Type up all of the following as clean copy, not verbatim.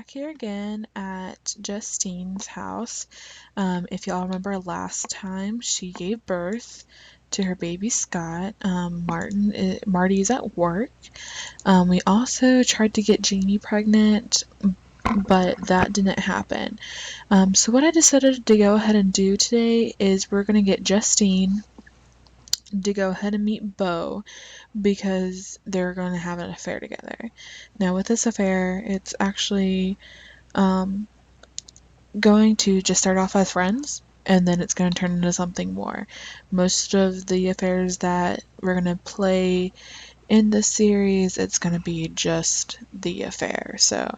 back here again at Justine's house. If y'all remember last time, she gave birth to her baby Scott. Marty's at work. We also tried to get Jeannie pregnant, but that didn't happen. So what I decided to go ahead and do today is we're going to get Justine to go ahead and meet Beau because they're going to have an affair together. Now with this affair, it's actually going to just start off as friends and then it's going to turn into something more. Most of the affairs that we're going to play in this series, it's going to be just the affair. So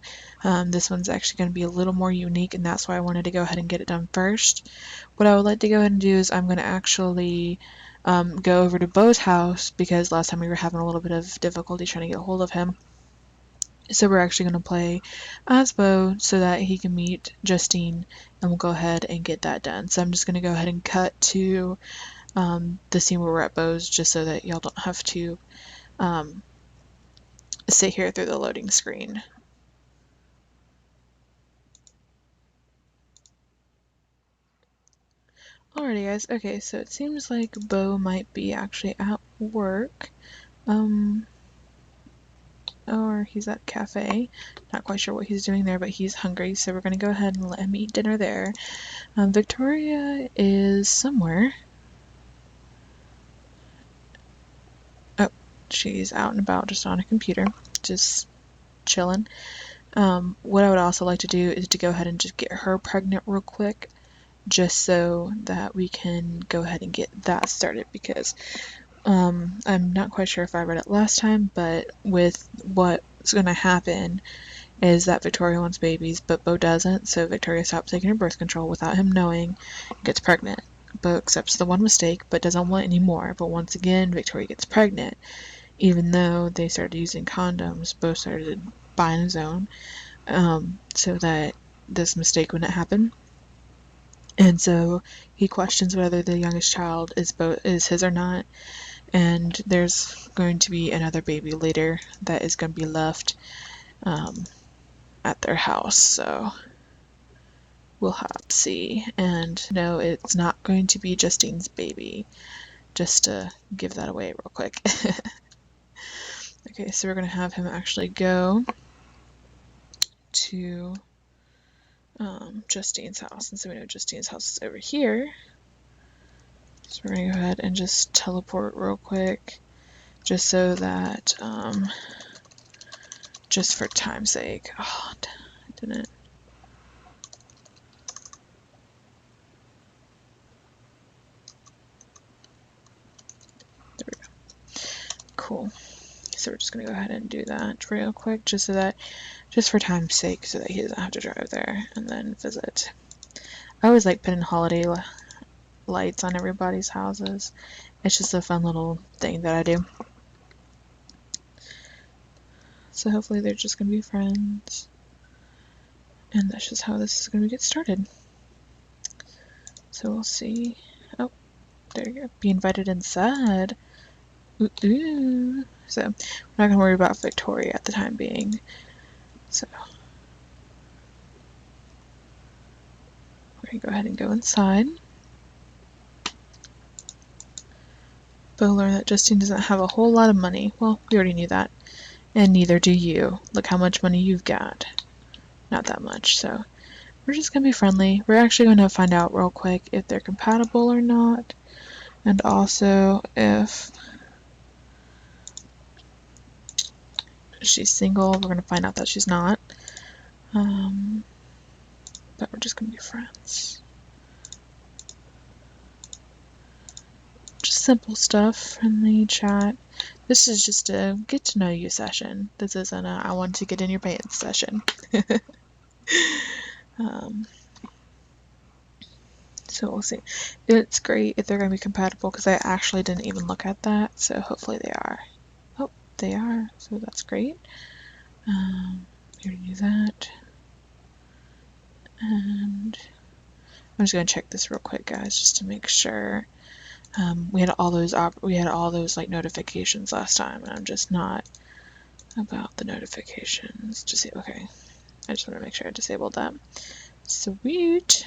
this one's actually going to be a little more unique, and that's why I wanted to go ahead and get it done first. What I would like to go ahead and do is I'm going to actually go over to Beau's house because last time we were having a little bit of difficulty trying to get a hold of him. So we're actually going to play as Beau so that he can meet Justine, and we'll go ahead and get that done. So I'm just going to go ahead and cut to the scene where we're at Beau's just so that y'all don't have to sit here through the loading screen. Alrighty guys, okay, so it seems like Beau might be actually at work. Or he's at a cafe. Not quite sure what he's doing there, but he's hungry, so we're gonna go ahead and let him eat dinner there. Victoria is somewhere. Oh, she's out and about just on a computer, just chilling. What I would also like to do is to go ahead and just get her pregnant real quick, just so that we can go ahead and get that started, because I'm not quite sure if I read it last time, but with what's going to happen is that Victoria wants babies, but Beau doesn't, so Victoria stops taking her birth control without him knowing, gets pregnant. Beau accepts the one mistake, but doesn't want any more, but once again, Victoria gets pregnant. Even though they started using condoms, Beau started buying his own, so that this mistake wouldn't happen. And so he questions whether the youngest child is his or not, and there's going to be another baby later that is going to be left at their house, so we'll have to see. And no, it's not going to be Justine's baby, just to give that away real quick. Okay, so we're going to have him actually go to Justine's house, and so we know Justine's house is over here. So we're going to go ahead and just teleport real quick, just so that, just for time's sake. Oh, I didn't. There we go. Cool. So we're just going to go ahead and do that real quick, just for time's sake, so that he doesn't have to drive there and then visit. I always like putting holiday lights on everybody's houses. It's just a fun little thing that I do. So hopefully they're just going to be friends. And that's just how this is going to get started. So we'll see. Oh, there you go. Be invited inside. Ooh, ooh. So we're not going to worry about Victoria at the time being. So we're going to go ahead and go inside. Beau learned that Justine doesn't have a whole lot of money. Well, we already knew that. And neither do you. Look how much money you've got. Not that much, so we're just going to be friendly. We're actually going to find out real quick if they're compatible or not. And also if she's single. We're going to find out that she's not. But we're just going to be friends. Just simple stuff, friendly chat. This is just a get to know you session. This isn't a I want to get in your pants session. So we'll see. It's great if they're going to be compatible because I actually didn't even look at that. So hopefully they are. Oh, they are. So that's great. We already do that. And I'm just going to check this real quick, guys, just to make sure. We had all those like notifications last time, and I'm just not about the notifications. Just see, okay. I just want to make sure I disabled that. Sweet.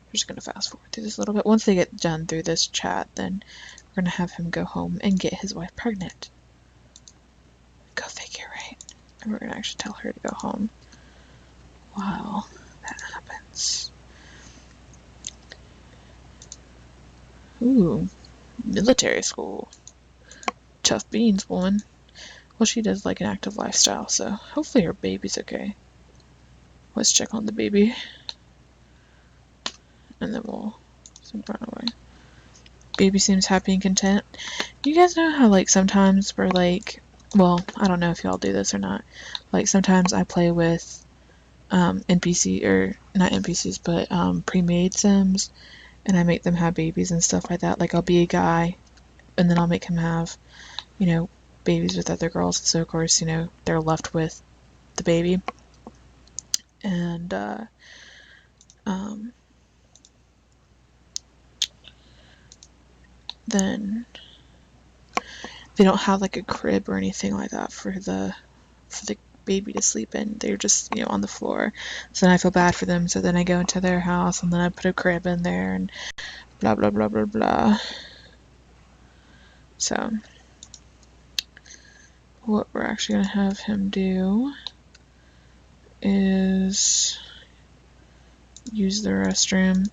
We're just going to fast forward through this a little bit. Once they get done through this chat, then we're going to have him go home and get his wife pregnant. Go figure, right? And we're going to actually tell her to go home while that happens. Ooh, military school. Tough beans, woman. Well, she does like an active lifestyle, so hopefully her baby's okay. Let's check on the baby. And then we'll run away. Baby seems happy and content. You guys know how, like, sometimes we're like, well, I don't know if y'all do this or not. Like, sometimes I play with NPC, or not NPCs, but pre-made Sims, and I make them have babies and stuff like that. Like, I'll be a guy, and then I'll make him have, you know, babies with other girls. So, of course, you know, they're left with the baby. And, then they don't have like a crib or anything like that for the baby to sleep in. They're just, you know, on the floor. So then I feel bad for them. So then I go into their house and then I put a crib in there and blah blah blah blah blah. So what we're actually gonna have him do is use the restroom.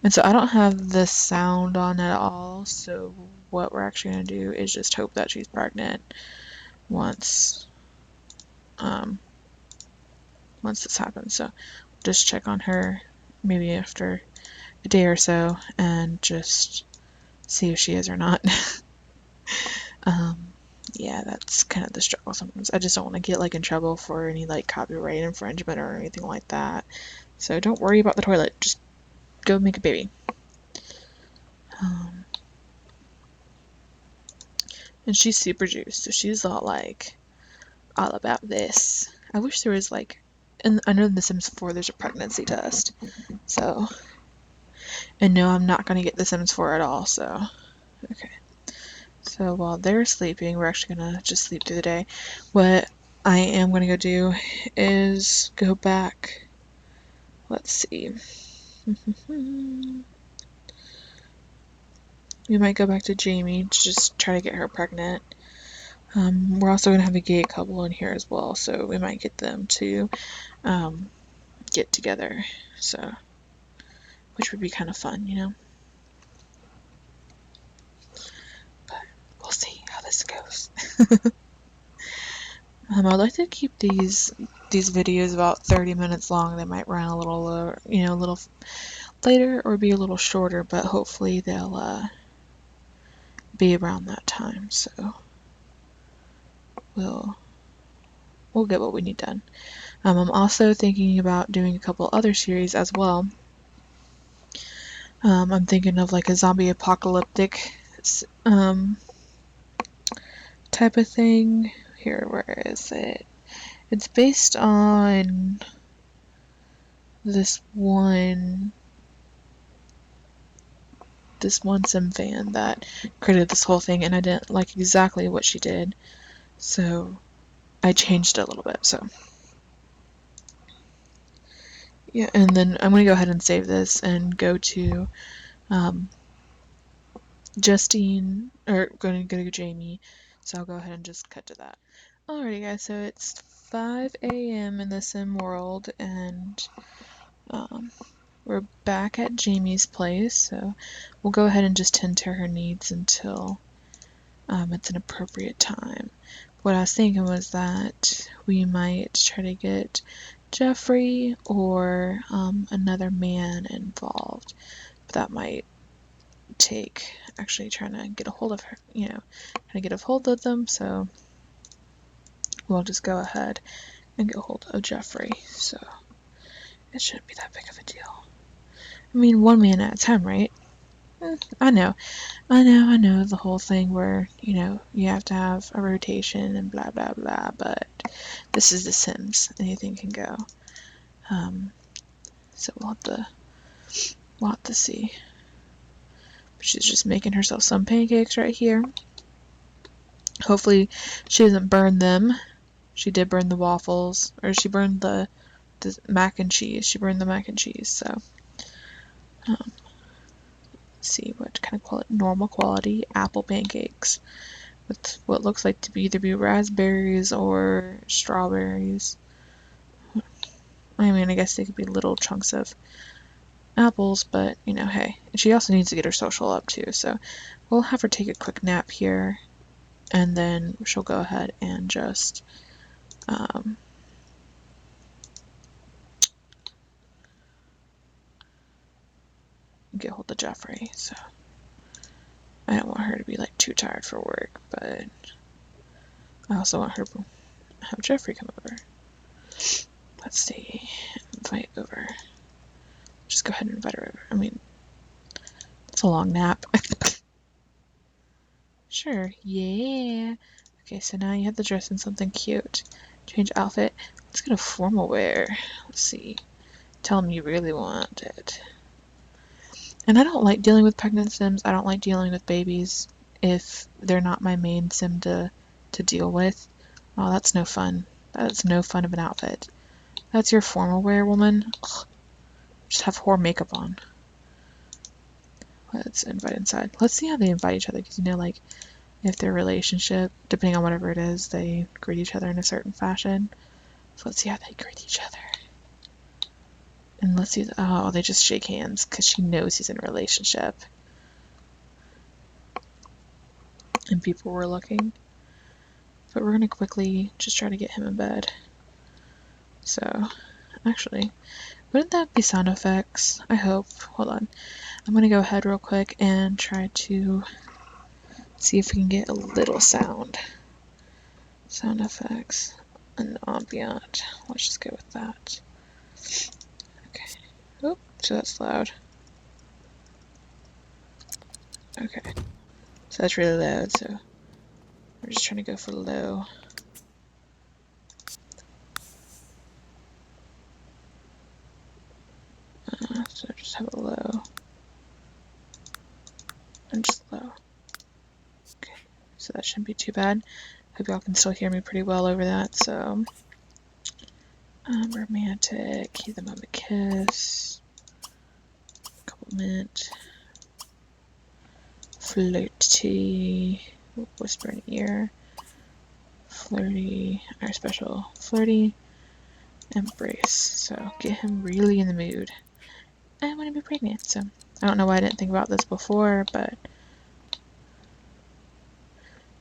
And so I don't have the sound on at all, so what we're actually gonna do is just hope that she's pregnant once this happens. So just check on her maybe after a day or so and just see if she is or not. Yeah, that's kind of the struggle sometimes. I just don't want to get like in trouble for any like copyright infringement or anything like that. So don't worry about the toilet. Just go make a baby. And she's super juiced, so she's all like all about this. I wish there was like, and I know in The Sims 4 there's a pregnancy test. So, and no, I'm not gonna get The Sims 4 at all. So, okay. So while they're sleeping, we're actually gonna just sleep through the day. What I am gonna go do is go back. Let's see. We might go back to Jamie to just try to get her pregnant. We're also gonna have a gay couple in here as well, so we might get them to get together. So, which would be kind of fun, you know. But we'll see how this goes. I'd like to keep these videos about 30 minutes long. They might run a little, you know, a little later or be a little shorter, but hopefully they'll be around that time. So we'll get what we need done. I'm also thinking about doing a couple other series as well. I'm thinking of like a zombie apocalyptic type of thing. Here, where is it? It's based on this one sim fan that created this whole thing, and I didn't like exactly what she did, so I changed it a little bit. So yeah, and then I'm gonna go ahead and save this and go to Justine, or going to go to Jamie. So I'll go ahead and just cut to that. Alrighty guys, so it's 5 a.m. in the sim world, and we're back at Jamie's place, so we'll go ahead and just tend to her needs until it's an appropriate time. What I was thinking was that we might try to get Jeffrey or another man involved, but that might take actually trying to get a hold of her, you know, trying to get a hold of them, so we'll just go ahead and get a hold of Jeffrey, so it shouldn't be that big of a deal. I mean, one man at a time, right? I know the whole thing where, you know, you have to have a rotation and blah blah blah, but this is The Sims, anything can go. So we'll have to see. She's just making herself some pancakes right here. Hopefully she doesn't burn them. She did burn the waffles, or she burned the mac and cheese. She burned the mac and cheese, so. Let's see, what can I call it? Normal quality apple pancakes with what looks like to be either be raspberries or strawberries. I mean, I guess they could be little chunks of apples, but, you know, hey. She also needs to get her social up, too, so we'll have her take a quick nap here, and then she'll go ahead and just, get hold of Jeffrey, so I don't want her to be, like, too tired for work, but I also want her to have Jeffrey come over. Let's see, invite over. Just go ahead and invite her over. I mean, it's a long nap. Sure, yeah. Okay, so now you have to dress in something cute. Change outfit. Let's go to formal wear. Let's see. Tell them you really want it. And I don't like dealing with pregnant Sims. I don't like dealing with babies if they're not my main Sim to deal with. Oh, that's no fun. That's no fun of an outfit. That's your formal wear, woman. Ugh. Just have whore makeup on. Let's invite inside. Let's see how they invite each other, because, you know, like, if their relationship, depending on whatever it is, they greet each other in a certain fashion. So let's see how they greet each other. And let's see, oh, they just shake hands because she knows he's in a relationship. And people were looking. But we're going to quickly just try to get him in bed. So, actually, wouldn't that be sound effects? I hope. Hold on. I'm going to go ahead real quick and try to see if we can get a little sound. Sound effects and ambient. Let's just go with that. Okay. Oop, so that's loud. Okay. So that's really loud, so we're just trying to go for low. So just have it low. And just low. Okay. So that shouldn't be too bad. Hope y'all can still hear me pretty well over that, so. Romantic, give them a kiss. Compliment. Flirty. Whisper in ear. Flirty. Our special flirty. Embrace. So get him really in the mood. I want to be pregnant, so I don't know why I didn't think about this before, but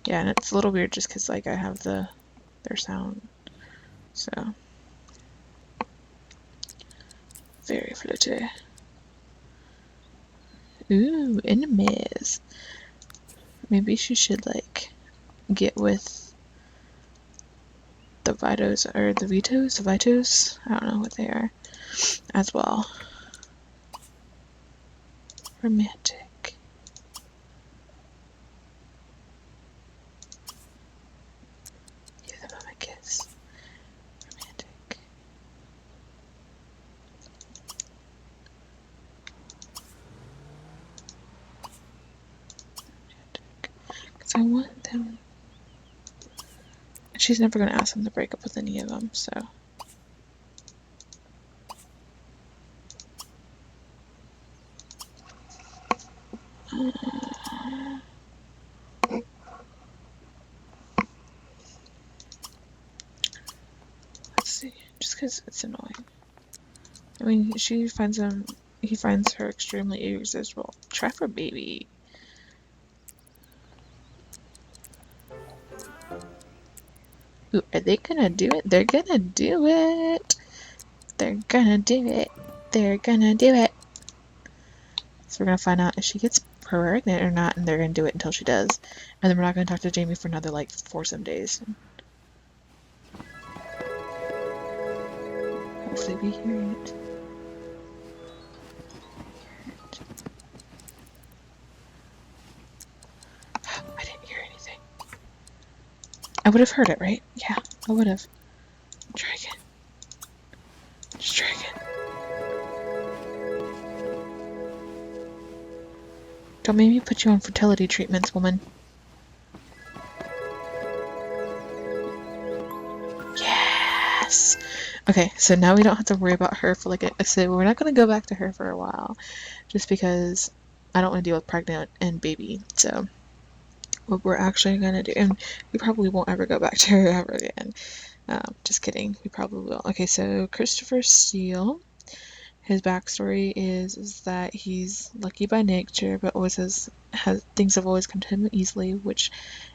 yeah, and it's a little weird just because, like, I have their sound, so very flirty. Ooh, enemies. Maybe she should, like, get with the Vitos, or the Vitos? I don't know what they are, as well. Romantic. Give them a kiss. Romantic. Because I want them. She's never going to ask them to break up with any of them, so. Let's see. Just because it's annoying. I mean, he finds her extremely irresistible. Try for baby. Ooh, are they gonna do it? They're gonna do it! They're gonna do it! They're gonna do it! So we're gonna find out if she gets pregnant or not, and they're gonna do it until she does. And then we're not gonna talk to Jamie for another, like, 4-some days. Hopefully we hear it. I didn't hear anything. I would have heard it, right? Yeah, I would have. Try again. Just try again. Don't make me put you on fertility treatments, woman. Okay, so now we don't have to worry about her for like so we're not going to go back to her for a while, just because I don't want to deal with pregnant and baby. So what we're actually going to do, and we probably won't ever go back to her ever again. Just kidding, we probably will. Okay, so Christopher Steele, his backstory is that he's lucky by nature, but always has things have always come to him easily, which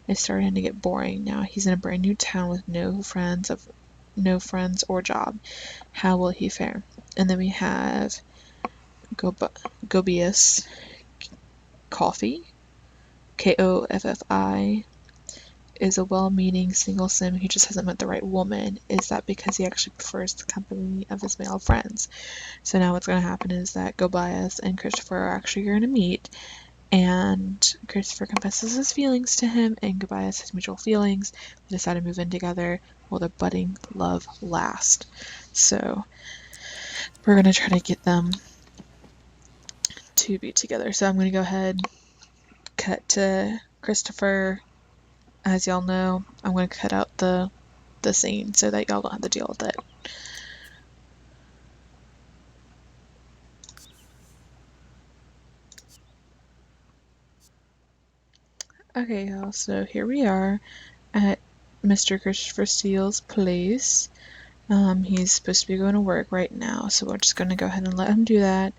is starting to get boring. Now he's in a brand new town with no friends or job. How will he fare? And then we have Gobius Coffee, Koffi, is a well-meaning single sim who just hasn't met the right woman. Is that because he actually prefers the company of his male friends? So now what's going to happen is that Gobias and Christopher are actually going to meet, and Christopher confesses his feelings to him, and Gobias has mutual feelings. They decide to move in together while their budding love lasts. So we're going to try to get them to be together. So I'm going to go ahead, cut to Christopher. As y'all know, I'm going to cut out the scene so that y'all don't have to deal with it. Okay, y'all, so here we are at Mr. Christopher Steele's place. He's supposed to be going to work right now, so we're just going to go ahead and let him do that.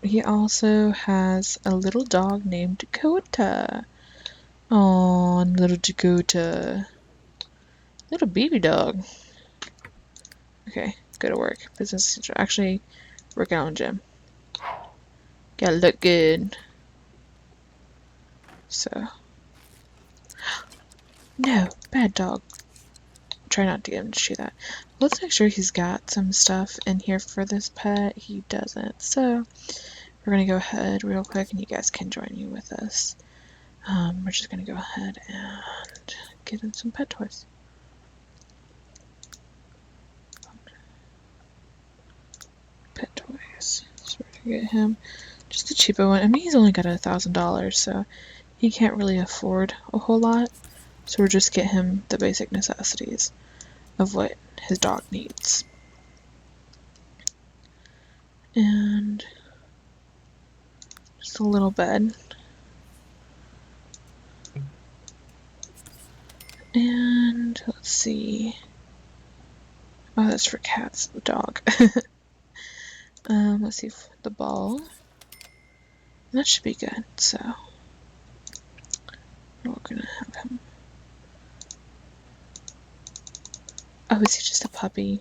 He also has a little dog named Dakota. Aw, little Dakota. Little baby dog. Okay, go to work. Business, actually, work out in gym. Gotta look good. So. No, bad dog. Try not to get him to shoot that. Let's make sure he's got some stuff in here for this pet. He doesn't. So, we're going to go ahead real quick, and you guys can join me with us. We're just going to go ahead and get him some pet toys. Pet toys. So we're going to get him just a cheapo one. I mean, he's only got $1,000, so he can't really afford a whole lot. So we'll just get him the basic necessities of what his dog needs. And just a little bed. And let's see. Oh, that's for cats, the dog. Let's see, the ball. That should be good, so we're gonna have him. Oh, is he just a puppy?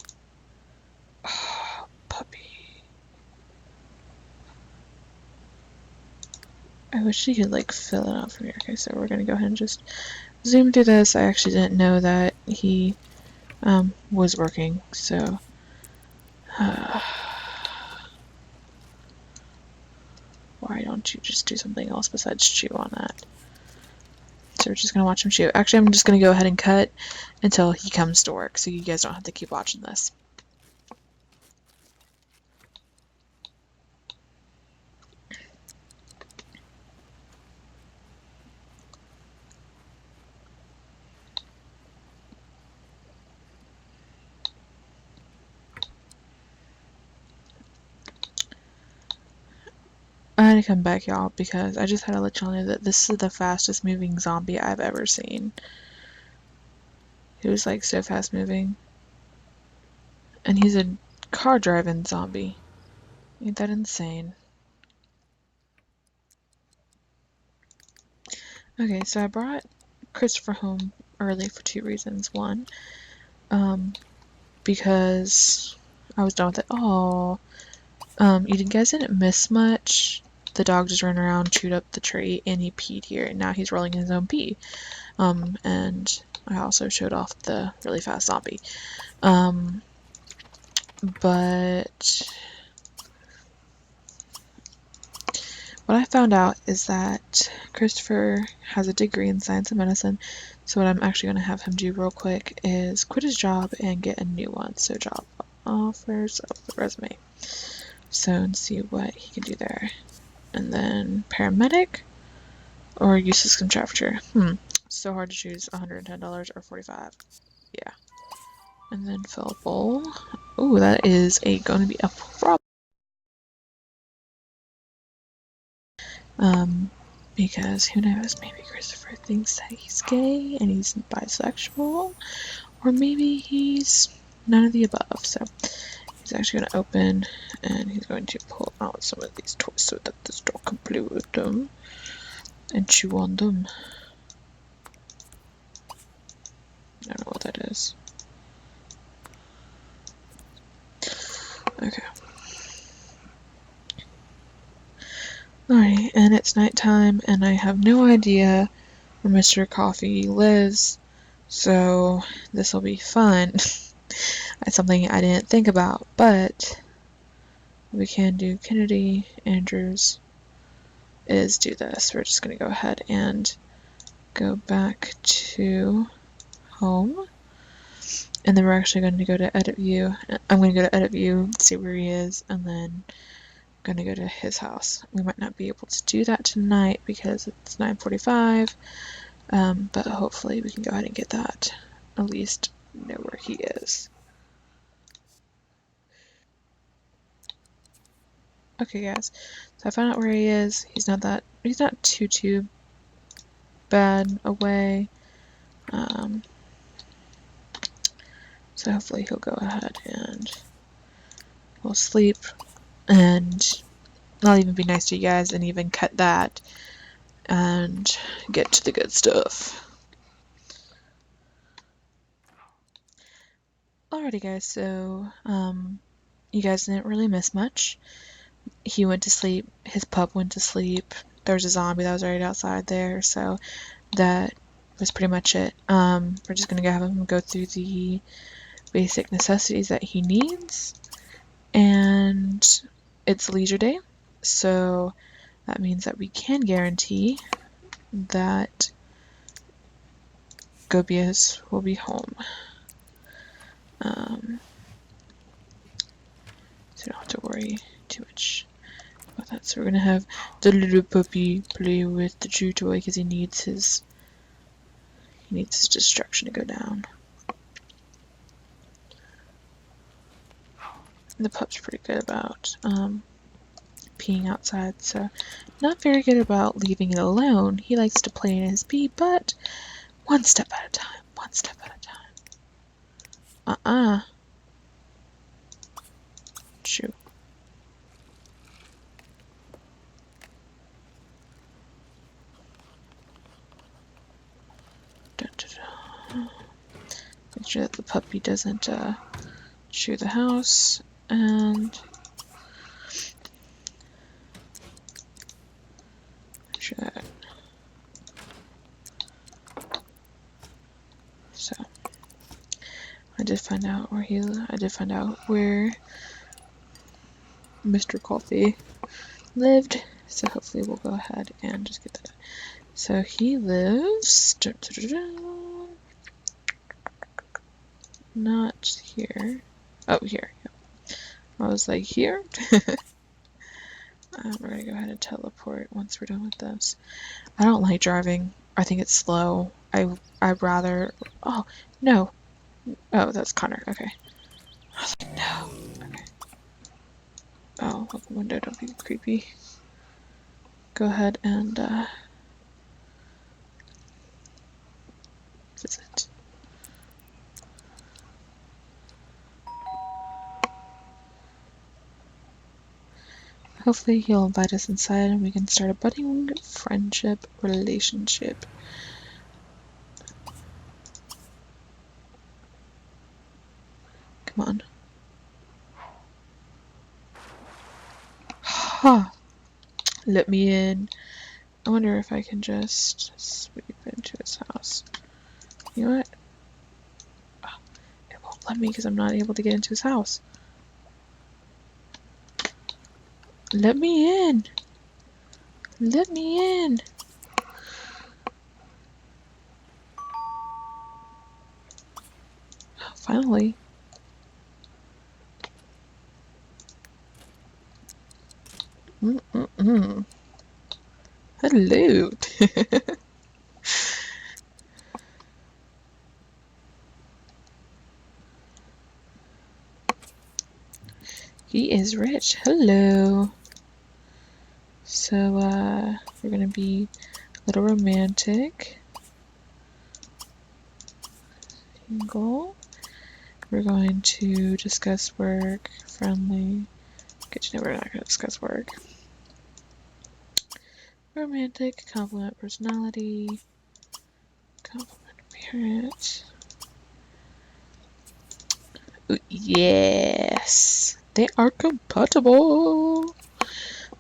Oh, puppy. I wish he could, like, fill it out from here. Okay, so we're gonna go ahead and just zoom through this. I actually didn't know that he was working, so why don't you just do something else besides chew on that? So we're just gonna watch him chew. Actually, I'm just gonna go ahead and cut until he comes to work, so you guys don't have to keep watching this. I had to come back, y'all, because I just had to let y'all know that this is the fastest moving zombie I've ever seen. He was like so fast moving. And he's a car driving zombie. Ain't that insane? Okay, so I brought Christopher home early for 2 reasons. One, because I was done with it. Oh, you guys didn't miss much. The dog just ran around, chewed up the tree, and he peed here. And now he's rolling his own pee. And I also showed off the really fast zombie. But what I found out is that Christopher has a degree in science and medicine, so what I'm actually going to have him do real quick is quit his job and get a new one. So job offers of the resume. So and see what he can do there. And then paramedic or use system trafficker. So hard to choose, $110 or $45. Yeah. And then fill a bowl. Ooh, that is going to be a problem. Because who knows, maybe Christopher thinks that he's gay and he's bisexual, or maybe he's none of the above. So he's actually going to open and he's going to pull out some of these toys so that this dog can play with them and chew on them. I don't know what that is. Okay. Alright, and it's nighttime and I have no idea where Mr. Coffee lives, so this will be fun. It's something I didn't think about, but we can do Kennedy Andrews is do this. We're just going to go ahead and go back to home, and then we're actually going to go to edit view. I'm going to go to edit view, see where he is, and then I'm going to go to his house. We might not be able to do that tonight because it's 9:45, but hopefully we can go ahead and get that, at least know where he is. Okay guys, so I found out where he is. He's not too bad away. So hopefully he'll go ahead and we'll sleep, and I'll even be nice to you guys and even cut that and get to the good stuff. Alrighty guys, so you guys didn't really miss much. He went to sleep, his pup went to sleep, there was a zombie that was right outside there, so that was pretty much it. We're just gonna have him go through the basic necessities that he needs, and it's leisure day, so that means that we can guarantee that Gobius will be home. So don't have to worry too much about that. So we're gonna have the little puppy play with the chew toy because he needs his destruction to go down. And the pup's pretty good about peeing outside, so not very good about leaving it alone. He likes to play in his pee, but one step at a time, one step at a time. Chew. Dun, dun, dun. Make sure that the puppy doesn't chew the house, and make sure that. So I did find out where Mr. Coffee lived, so hopefully we'll go ahead and just get that. So he lives not here. Oh, here. I was like, here? We're gonna go ahead and teleport once we're done with this. I don't like driving. I think it's slow. I'd rather. Oh no. Oh, that's Connor. Okay. I was like, no. Okay. Oh, open window. Don't be creepy. Go ahead and visit. Hopefully he'll invite us inside and we can start a budding friendship relationship. Come on. Ha! Let me in. I wonder if I can just sweep into his house. You know what? Oh, it won't let me because I'm not able to get into his house. Let me in! Let me in! Finally. Hello. He is rich. Hello. So, we're gonna be a little romantic. Single. We're going to discuss work. Friendly. Good to know we're not gonna discuss work. Romantic. Compliment personality. Compliment appearance. Ooh, yes! They are compatible!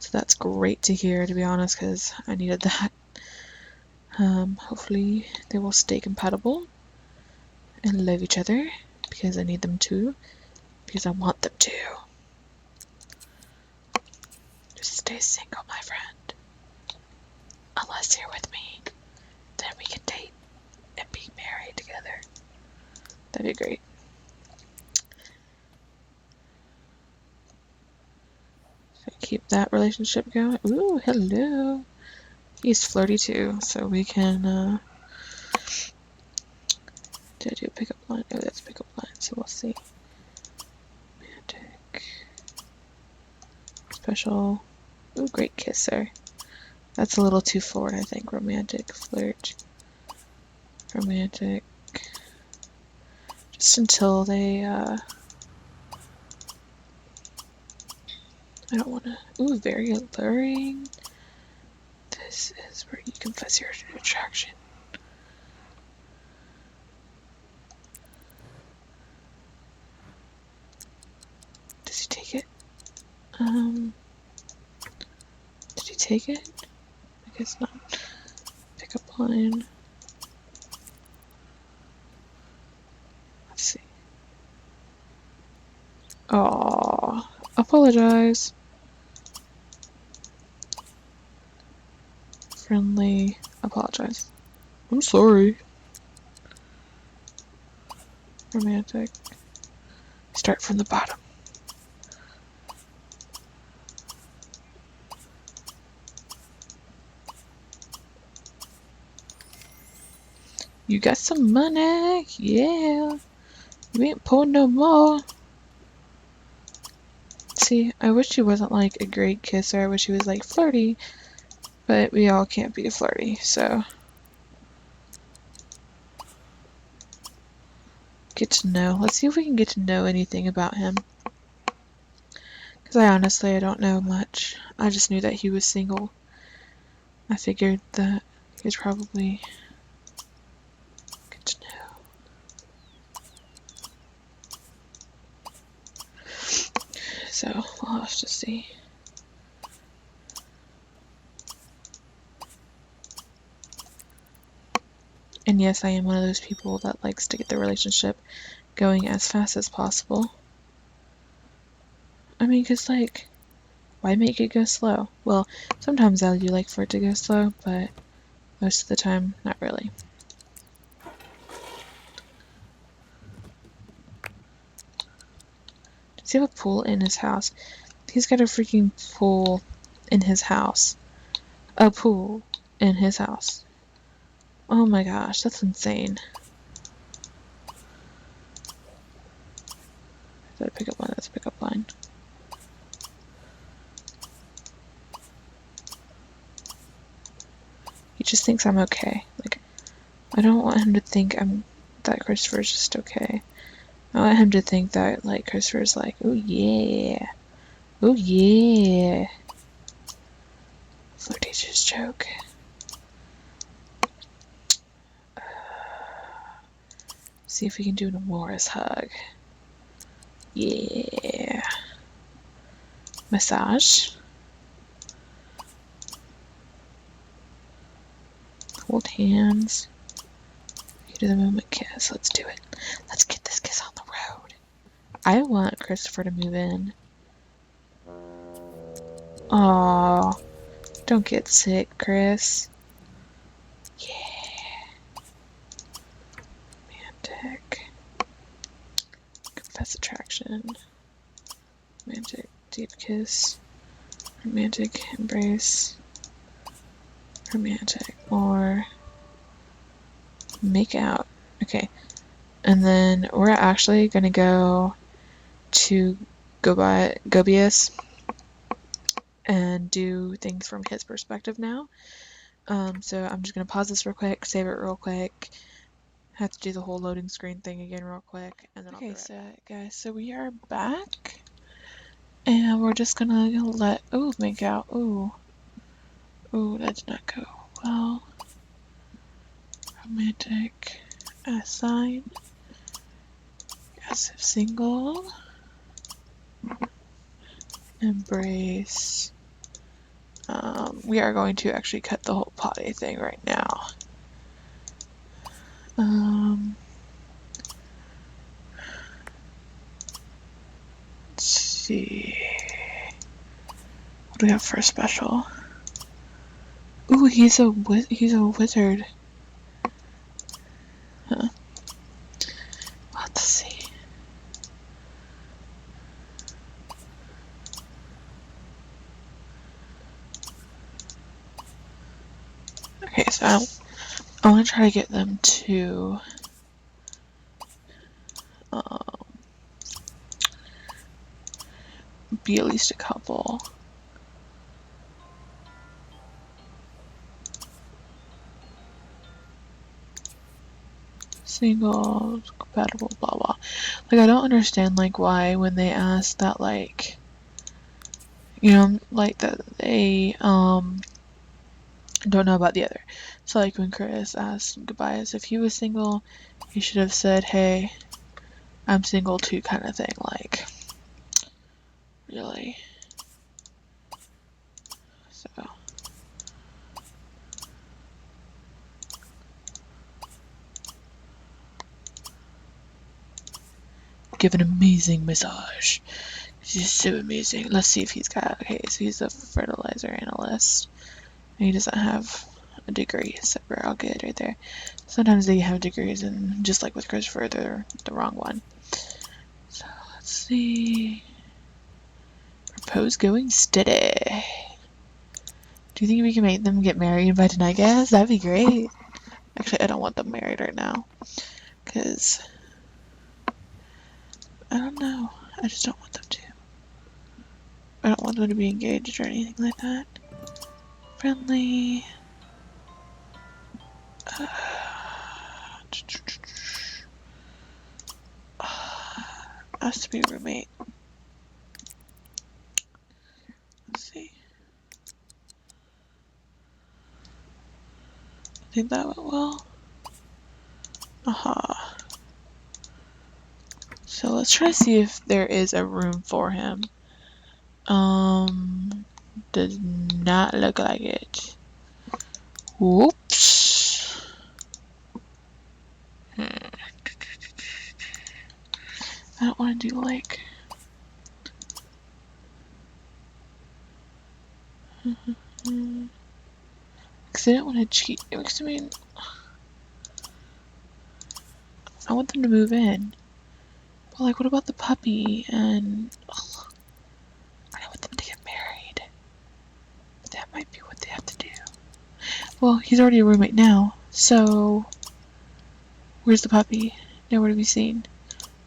So that's great to hear, to be honest, because I needed that. Hopefully they will stay compatible and love each other, because I need them to, because I want them to. Just stay single, my friend. Unless you're with me, then we can date and be married together. That'd be great. So keep that relationship going. Ooh, hello. He's flirty too, so we can, did I do a pickup line? Oh, that's pickup line, so we'll see. Romantic. Special. Ooh, great kisser. That's a little too forward, I think. Romantic, flirt. Romantic. Just until they, I don't wanna. Ooh, very alluring. This is where you confess your attraction. Does he take it? Did he take it? I guess not. Pickup line. Let's see. Aww. Apologize. Friendly. Apologize. I'm sorry. Romantic. Start from the bottom. You got some money, yeah. You ain't poor no more. See, I wish he wasn't like a great kisser. I wish he was like flirty, but we all can't be flirty, so. Get to know. Let's see if we can get to know anything about him. Because I don't know much. I just knew that he was single. I figured that he'd probably get to know. So, we'll have to see. And yes, I am one of those people that likes to get the relationship going as fast as possible. I mean, because, like, why make it go slow? Well, sometimes I do like for it to go slow, but most of the time, not really. Does he have a pool in his house? He's got a freaking pool in his house. A pool in his house. Oh my gosh, that's insane. Is that a pickup line? That's a pickup line. He just thinks I'm okay. Like, I don't want him to think that Christopher's just okay. I want him to think that, like, Christopher's like, oh yeah. Oh yeah. Flirtatious joke. See if we can do an Morris hug. Yeah. Massage. Hold hands. Do the moment kiss. Let's do it. Let's get this kiss on the road. I want Christopher to move in. Aw. Don't get sick, Chris. Yeah. Romantic. Confess attraction. Romantic deep kiss. Romantic embrace. Romantic or make out. Okay. And then we're actually gonna go to Gobius and do things from his perspective now. So I'm just gonna pause this real quick, save it real quick. Have to do the whole loading screen thing again real quick, and then I'll be right back. Guys, so we are back, and we're just gonna let make out. That did not go well. Romantic assign passive single embrace. We are going to actually cut the whole potty thing right now. Let's see. What do we have for a special? Ooh, he's a wizard. Huh. Let's see. Okay, so I want to try to get them to be at least a couple. Singles, compatible, blah blah. Like, I don't understand, like, why when they ask that, like, you know, like, that they don't know about the other. So, like, when Chris asked Goodbyes if he was single, he should have said, hey, I'm single too, kind of thing. Like, really. So. Give an amazing massage. He's so amazing. Let's see if he's got. Okay, so he's a fertilizer analyst. And he doesn't have a degree, so we're all good right there. Sometimes they have degrees, and just like with Christopher, they're the wrong one. So let's see. Propose going steady. Do you think we can make them get married by tonight, guys? That'd be great. Actually, I don't want them married right now, because I don't know. I just don't want them to. I don't want them to be engaged or anything like that. Friendly. Has to be a roommate. Let's see. I think that went well. Aha. So let's try to see if there is a room for him. Does not look like it. Whoops. I don't want to do like. Because I don't want to cheat. Because I mean, I want them to move in. But like, what about the puppy? And I want them to get married. But that might be what they have to do. Well, he's already a roommate now. So, where's the puppy? Nowhere to be seen.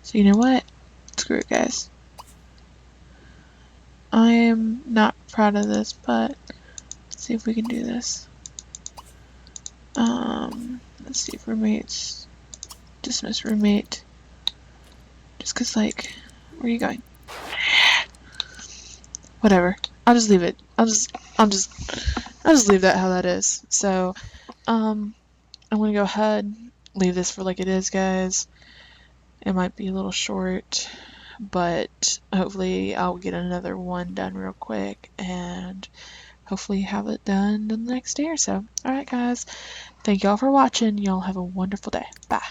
So you know what? Screw it, guys. I am not proud of this, but let's see if we can do this. Let's see if roommates. Dismiss roommate. Just cause, like, where are you going? Whatever. I'll just leave it. I'll just leave that how that is. So, I'm gonna go ahead, leave this for like it is, guys. It might be a little short, but hopefully I'll get another one done real quick and hopefully have it done the next day or so. Alright, guys. Thank y'all for watching. Y'all have a wonderful day. Bye.